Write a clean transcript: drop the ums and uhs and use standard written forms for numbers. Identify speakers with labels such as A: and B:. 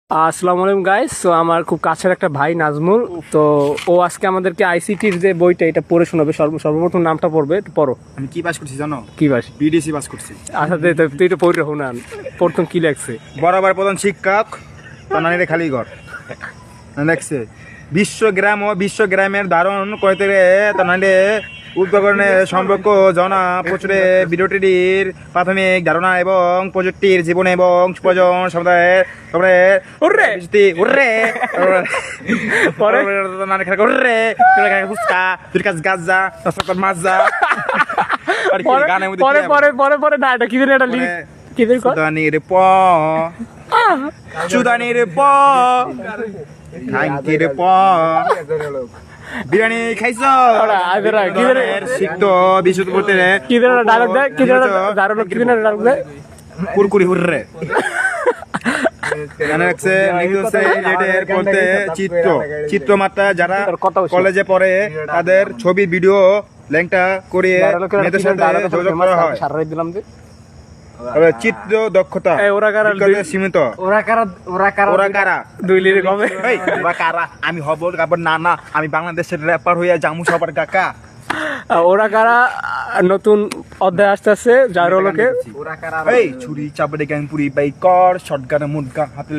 A: আসসালামু আলাইকুম গাইস। তো আমার খুব কাছের একটা ভাই নাজমুল, তো ও আজকে আমাদেরকে আইসিটির যে বইটা এটা পড়ে শোনাবে। সর্বপ্রথম নামটা পড়বে, একটু পড়ো।
B: আমি কি পাস করছি জানো?
A: কি বাস?
B: বিডিসি পাস করছি।
A: আচ্ছা তুই তো পড়ে শোনান, প্রথম কি লাগছে?
B: বরাবর প্রধান শিক্ষক তানানিরে খালি ঘর দেখছে বিশ্বগ্রাম ও বিশ্বগ্রামের ধারণ কইতে রে তানানিরে উপকরণের সম্পর্ক জনা প্রচুরে ভিডিওটির প্রাথমিক ধারণা এবং প্রযুক্তির জীবন এবং প্রয়োজন সমুদায়ের তারপরে
A: ওরে
B: উর্রে
A: পরে
B: তানানি খালি উর্রে তোর কাছে ফুসকা তোর কাছে গাজা তোর মাজা আর কি গানের মধ্যে
A: পরে পরে পরে পরে না, এটা কি জানি একটা লিখ, কি জানি কর?
B: সুদানির প সুদানির প খাঙ্কির প বিরিয়ানি খাইছ
A: কি জানি
B: শিখত বিশুদ্ধ বলতে
A: কি জানি ডায়লগ দেয়, কি জানি দারুণ, কি জানি ডায়লগ দেয়।
B: কুরকুরি হুররে জানা রাখছে রিলেটেড বলতে চিত্রমাত্রা যারা কলেজে পড়ে তাদের ছবি ভিডিও ল্যাংটা করে মেয়েদের সাথে যোগাযোগ করা হয়।
A: সারা দিলাম যে
B: চিত্র দক্ষতা
A: ওরা কারা
B: সীমিত।
A: ওরা কারা 2 লিরে কবে?
B: ওরা কারা? আমি হব না আমি বাংলাদেশের র্যাপার হইয়া জামু সবার কাকা।
A: ওরা কারা নতুন অধ্যায় আসতেছে, যার হলোকে
B: এই ছুরি চাপড়ে গ্যাং পুরি বাই কর শটগানে মুদগা হাতে